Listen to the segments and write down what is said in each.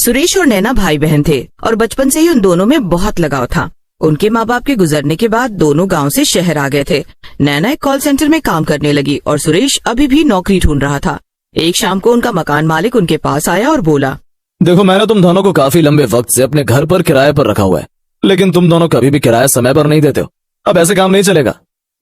सुरेश और नैना भाई बहन थे और बचपन से ही उन दोनों में बहुत लगाव था। उनके माँ बाप के गुजरने के बाद दोनों गांव से शहर आ गए थे। नैना एक कॉल सेंटर में काम करने लगी और सुरेश अभी भी नौकरी ढूंढ रहा था। एक शाम को उनका मकान मालिक उनके पास आया और बोला, देखो, मैंने तुम दोनों को काफी लंबे वक्त से अपने घर पर किराए पर रखा हुआ है, लेकिन तुम दोनों कभी भी किराया समय पर नहीं देते हो। अब ऐसे काम नहीं चलेगा।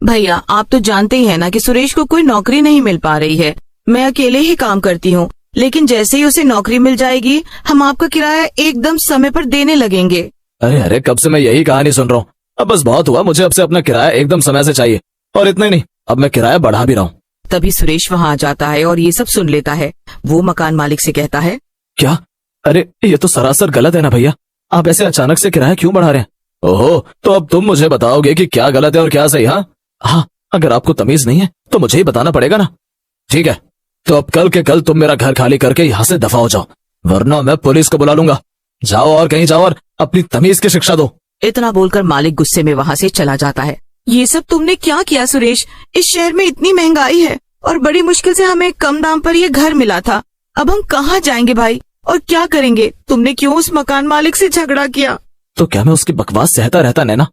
भैया, आप तो जानते ही है ना कि सुरेश को कोई नौकरी नहीं मिल पा रही है। मैं अकेले ही काम करती हूँ, लेकिन जैसे ही उसे नौकरी मिल जाएगी हम आपका किराया एकदम समय पर देने लगेंगे। अरे अरे, कब से मैं यही कहानी सुन रहा हूँ। अब बस बहुत हुआ, मुझे अब से अपना किराया एकदम समय से चाहिए। और इतना ही नहीं, अब मैं किराया बढ़ा भी रहा हूँ। तभी सुरेश वहाँ आ जाता है और ये सब सुन लेता है। वो मकान मालिक से कहता है, क्या? अरे ये तो सरासर गलत है ना भैया, आप ऐसे अचानक से किराया क्यों बढ़ा रहे हैं? ओहो, तो अब तुम मुझे बताओगे कि क्या गलत है और क्या सही? हाँ, अगर आपको तमीज नहीं है तो मुझे ही बताना पड़ेगा ना। ठीक है, तो अब कल के कल तुम मेरा घर खाली करके यहाँ से दफा हो जाओ, वरना मैं पुलिस को बुला लूंगा। जाओ और कहीं जाओ और अपनी तमीज की शिक्षा दो। इतना बोलकर मालिक गुस्से में वहाँ से चला जाता है। ये सब तुमने क्या किया सुरेश? इस शहर में इतनी महंगाई है और बड़ी मुश्किल से हमें कम दाम पर ये घर मिला था। अब हम कहाँ जाएंगे भाई, और क्या करेंगे? तुमने क्यों उस मकान मालिक से झगड़ा किया? तो क्या मैं उसकी बकवास सहता रहता नैना?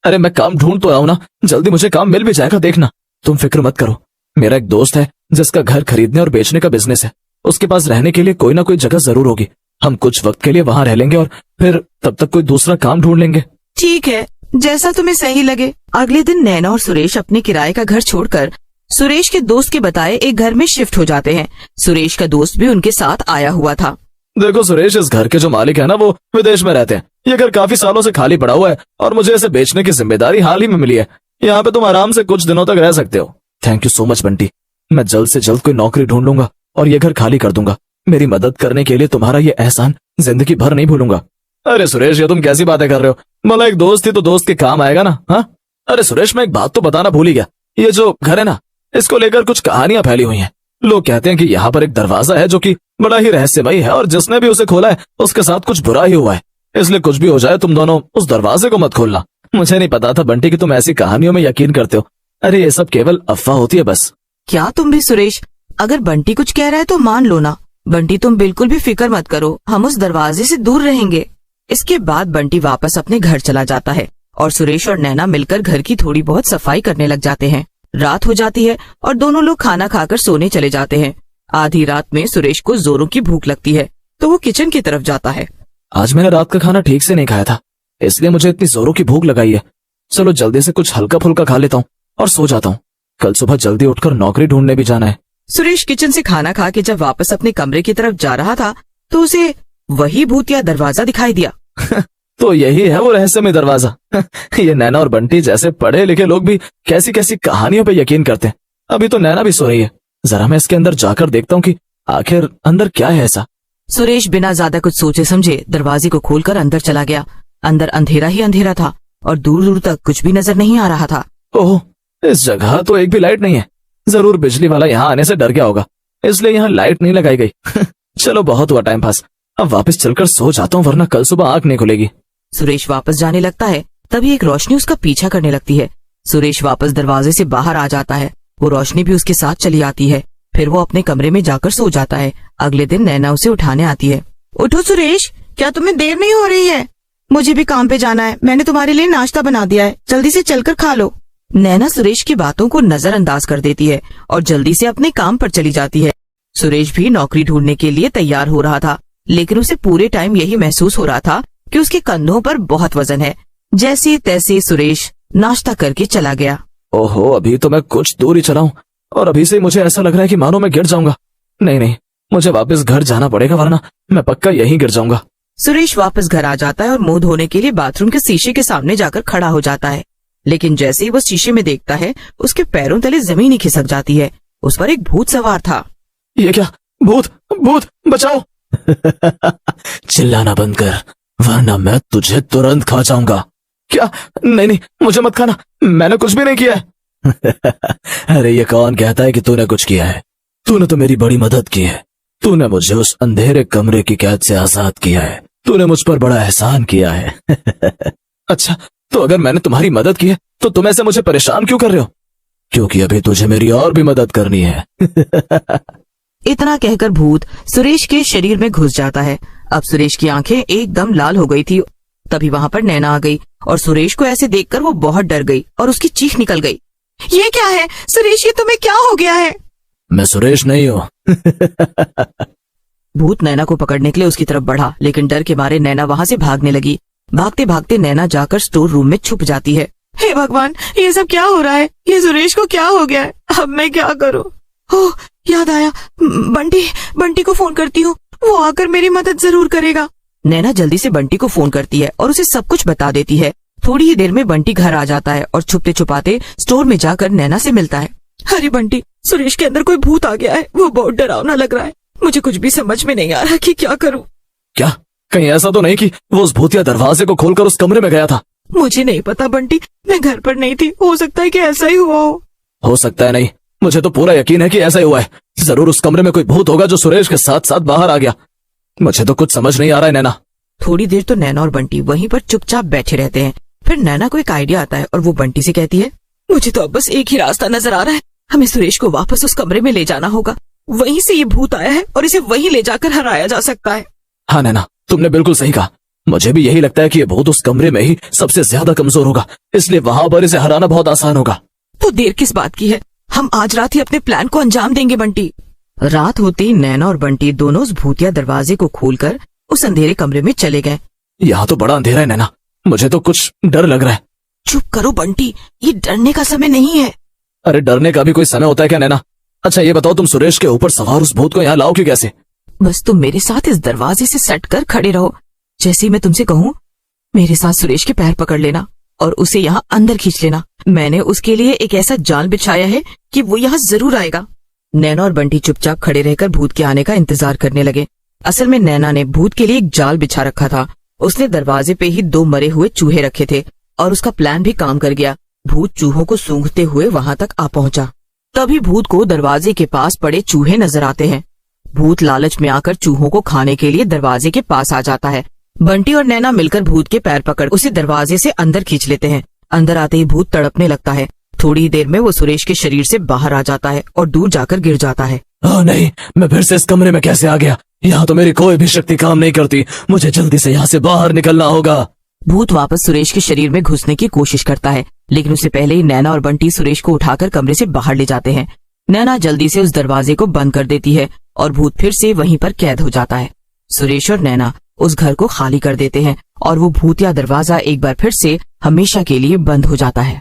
अरे मैं काम ढूंढ तो रहा हूँ ना, जल्दी मुझे काम मिल भी जाएगा, देखना। तुम फिक्र मत करो, मेरा एक दोस्त है जिसका घर खरीदने और बेचने का बिजनेस है। उसके पास रहने के लिए कोई ना कोई जगह जरूर होगी। हम कुछ वक्त के लिए वहाँ रह लेंगे और फिर तब तक कोई दूसरा काम ढूंढ लेंगे। ठीक है, जैसा तुम्हें सही लगे। अगले दिन नैना और सुरेश अपने किराए का घर छोड़कर सुरेश के दोस्त के बताए एक घर में शिफ्ट हो जाते हैं। सुरेश का दोस्त भी उनके साथ आया हुआ था। देखो सुरेश, इस घर के जो मालिक है ना, वो विदेश में रहते हैं। ये घर काफी सालों से खाली पड़ा हुआ है और मुझे इसे बेचने की जिम्मेदारी हाल ही में मिली है। यहाँ पे तुम आराम से कुछ दिनों तक रह सकते हो। Thank you so much Bunty, मैं जल्द से जल्द कोई नौकरी ढूंढ लूंगा और ये घर खाली कर दूंगा। मेरी मदद करने के लिए तुम्हारा ये एहसान जिंदगी भर नहीं भूलूंगा। अरे सुरेश, ये तुम कैसी बातें कर रहे हो? मतलब एक दोस्त थी तो दोस्त के काम आएगा ना। हाँ, अरे सुरेश, मैं एक बात तो बताना भूल ही गया। ये जो घर है ना, इसको लेकर कुछ कहानियां फैली हुई हैं। लोग कहते हैं कि यहाँ पर एक दरवाजा है जो कि बड़ा ही रहस्यमयी है और जिसने भी उसे खोला है उसके साथ कुछ बुरा ही हुआ है। इसलिए कुछ भी हो जाए, तुम दोनों उस दरवाजे को मत खोलना। मुझे नहीं पता था बंटी कि तुम ऐसी कहानियों में यकीन करते हो। अरे ये सब केवल अफवाह होती है बस। क्या तुम भी सुरेश? अगर बंटी कुछ कह रहा है तो मान लो ना। बंटी, तुम बिल्कुल भी फिक्र मत करो, हम उस दरवाजे से दूर रहेंगे। इसके बाद बंटी वापस अपने घर चला जाता है और सुरेश और नैना मिलकर घर की थोड़ी बहुत सफाई करने लग जाते हैं। रात हो जाती है और दोनों लोग खाना खाकर सोने चले जाते हैं। आधी रात में सुरेश को जोरों की भूख लगती है तो वो किचन की तरफ जाता है। आज मैंने रात का खाना ठीक से नहीं खाया था, इसलिए मुझे इतनी जोरों की भूख लगाई है। चलो जल्दी से कुछ हल्का फुल्का खा लेता हूँ और सो जाता हूँ। कल सुबह जल्दी उठकर नौकरी ढूंढने भी जाना है। सुरेश किचन से खाना खा के जब वापस अपने कमरे की तरफ जा रहा था तो उसे वही भूतिया दरवाजा दिखाई दिया। तो यही है वो रहस्यमय दरवाजा। ये नैना और बंटी जैसे पढ़े लिखे लोग भी कैसी कैसी कहानियों पे यकीन करते हैं। अभी तो नैना भी सो रही है, जरा मैं इसके अंदर जाकर देखता हूँ कि आखिर अंदर क्या है ऐसा। सुरेश बिना ज्यादा कुछ सोचे समझे दरवाजे को खोलकर अंदर चला गया। अंदर अंधेरा ही अंधेरा था और दूर दूर तक कुछ भी नजर नहीं आ रहा था। ओह, इस जगह तो एक भी लाइट नहीं है। जरूर बिजली वाला यहाँ आने से डर गया होगा, इसलिए यहाँ लाइट नहीं लगाई गई। चलो बहुत हुआ टाइम पास, अब वापस चलकर सो जाता हूँ, वरना कल सुबह आंख नहीं खुलेगी। सुरेश वापस जाने लगता है, तभी एक रोशनी उसका पीछा करने लगती है। सुरेश वापस दरवाजे से बाहर आ जाता है, वो रोशनी भी उसके साथ चली आती है। फिर वो अपने कमरे में जाकर सो जाता है। अगले दिन नैना उसे उठाने आती है। उठो सुरेश, क्या तुम्हें देर नहीं हो रही है? मुझे भी काम पे जाना है, मैंने तुम्हारे लिए नाश्ता बना दिया है, जल्दी से चलकर खा लो। नैना सुरेश की बातों को नजरअंदाज कर देती है और जल्दी से अपने काम पर चली जाती है। सुरेश भी नौकरी ढूंढने के लिए तैयार हो रहा था, लेकिन उसे पूरे टाइम यही महसूस हो रहा था कि उसके कंधों पर बहुत वजन है। जैसे तैसे सुरेश नाश्ता करके चला गया। ओहो, अभी तो मैं कुछ दूर ही चला हूँ और अभी से मुझे ऐसा लग रहा है कि मानो मैं गिर जाऊंगा। नहीं, मुझे वापस घर जाना पड़ेगा, वरना मैं पक्का यहीं गिर जाऊंगा। सुरेश वापस घर आ जाता है और मुंह धोने के लिए बाथरूम के शीशे के सामने जाकर खड़ा हो जाता है। लेकिन जैसे ही वो शीशे में देखता है, उसके पैरों तले जमीन ही खिसक जाती है। उस पर एक भूत सवार था। ये क्या? भूत, भूत बचाओ! चिल्लाना बंद कर, वरना मैं तुझे तुरंत खा जाऊंगा। क्या? नहीं, मुझे मत खाना, मैंने कुछ भी नहीं किया है। अरे ये कौन कहता है कि तूने कुछ किया है? तूने तो मेरी बड़ी मदद की है। तूने मुझे उस अंधेरे कमरे की कैद से आजाद किया है। तूने मुझ पर बड़ा एहसान किया है। अच्छा, तो अगर मैंने तुम्हारी मदद की है तो तुम ऐसे मुझे परेशान क्यों कर रहे हो? क्योंकि अभी तुझे मेरी और भी मदद करनी है। इतना कहकर भूत सुरेश के शरीर में घुस जाता है। अब सुरेश की आंखें एकदम लाल हो गई थी। तभी वहाँ पर नैना आ गई और सुरेश को ऐसे देखकर वो बहुत डर गई और उसकी चीख निकल गई। ये क्या है सुरेश, ये तुम्हें क्या हो गया है? मैं सुरेश नहीं हूँ। भूत नैना को पकड़ने के लिए उसकी तरफ बढ़ा, लेकिन डर के मारे नैना वहाँ से भागने लगी। भागते भागते नैना जाकर स्टोर रूम में छुप जाती है। हे भगवान, ये सब क्या हो रहा है? ये सुरेश को क्या हो गया है? अब मैं क्या करूँ? ओह, याद आया, बंटी को फोन करती हूँ, वो आकर मेरी मदद जरूर करेगा। नैना जल्दी से बंटी को फोन करती है और उसे सब कुछ बता देती है। थोड़ी ही देर में बंटी घर आ जाता है और छुपते छुपाते स्टोर में जाकर नैना से मिलता है। अरे बंटी, सुरेश के अंदर कोई भूत आ गया है, वो बहुत डरावना लग रहा है। मुझे कुछ भी समझ में नहीं आ रहा कि क्या करूं। क्या कहीं ऐसा तो नहीं कि वो उस भूतिया दरवाजे को खोलकर उस कमरे में गया था? मुझे नहीं पता बंटी, मैं घर पर नहीं थी, हो सकता है कि ऐसा ही हुआ हो सकता है नहीं, मुझे तो पूरा यकीन है कि ऐसा ही हुआ है। जरूर उस कमरे में कोई भूत होगा जो सुरेश के साथ साथ बाहर आ गया। मुझे तो कुछ समझ नहीं आ रहा है नैना। थोड़ी देर तो नैना और बंटी वहीं पर चुपचाप बैठे रहते हैं। फिर नैना को एक आइडिया आता है और वो बंटी से कहती है, मुझे तो अब बस एक ही रास्ता नजर आ रहा है। हमें सुरेश को वापस उस कमरे में ले जाना होगा। वहीं से ये भूत आया है और इसे वहीं ले जाकर हराया जा सकता है। हाँ नैना, तुमने बिल्कुल सही कहा। मुझे भी यही लगता है कि ये भूत उस कमरे में ही सबसे ज्यादा कमजोर होगा, इसलिए वहां पर इसे हराना बहुत आसान होगा। तो देर किस बात की है, हम आज रात ही अपने प्लान को अंजाम देंगे बंटी। रात होते ही नैना और बंटी दोनों उस भूतिया दरवाजे को खोलकर उस अंधेरे कमरे में चले गए। यहाँ तो बड़ा अंधेरा है नैना, मुझे तो कुछ डर लग रहा है। चुप करो बंटी, ये डरने का समय नहीं है। अरे डरने का भी कोई समय होता है क्या नैना? अच्छा ये बताओ, तुम सुरेश के ऊपर सवार उस भूत को यहाँ लाओ क्यों, कैसे? बस तुम मेरे साथ इस दरवाजे से सट कर खड़े रहो। जैसे ही मैं तुमसे कहूँ, मेरे साथ सुरेश के पैर पकड़ लेना और उसे यहाँ अंदर खींच लेना। मैंने उसके लिए एक ऐसा जाल बिछाया है कि वो यहाँ जरूर आएगा। नैना और बंटी चुपचाप खड़े रहकर भूत के आने का इंतजार करने लगे। असल में नैना ने भूत के लिए एक जाल बिछा रखा था। उसने दरवाजे पे ही 2 मरे हुए चूहे रखे थे और उसका प्लान भी काम कर गया। भूत चूहों को सूंघते हुए वहां तक आ पहुंचा। तभी भूत को दरवाजे के पास पड़े चूहे नजर आते हैं। भूत लालच में आकर चूहों को खाने के लिए दरवाजे के पास आ जाता है। बंटी और नैना मिलकर भूत के पैर पकड़ उसे दरवाजे से अंदर खींच लेते हैं। अंदर आते ही भूत तड़पने लगता है। थोड़ी ही देर में वो सुरेश के शरीर से बाहर आ जाता है और दूर जाकर गिर जाता है। ओह नहीं, मैं फिर से इस कमरे में कैसे आ गया? यहाँ तो मेरी कोई भी शक्ति काम नहीं करती। मुझे जल्दी से यहाँ से बाहर निकलना होगा। भूत वापस सुरेश के शरीर में घुसने की कोशिश करता है, लेकिन उससे पहले ही नैना और बंटी सुरेश को उठाकर कमरे से बाहर ले जाते हैं। नैना जल्दी से उस दरवाजे को बंद कर देती है और भूत फिर से वहीं पर कैद हो जाता है। सुरेश और नैना उस घर को खाली कर देते हैं और वो भूतिया दरवाजा एक बार फिर से हमेशा के लिए बंद हो जाता है।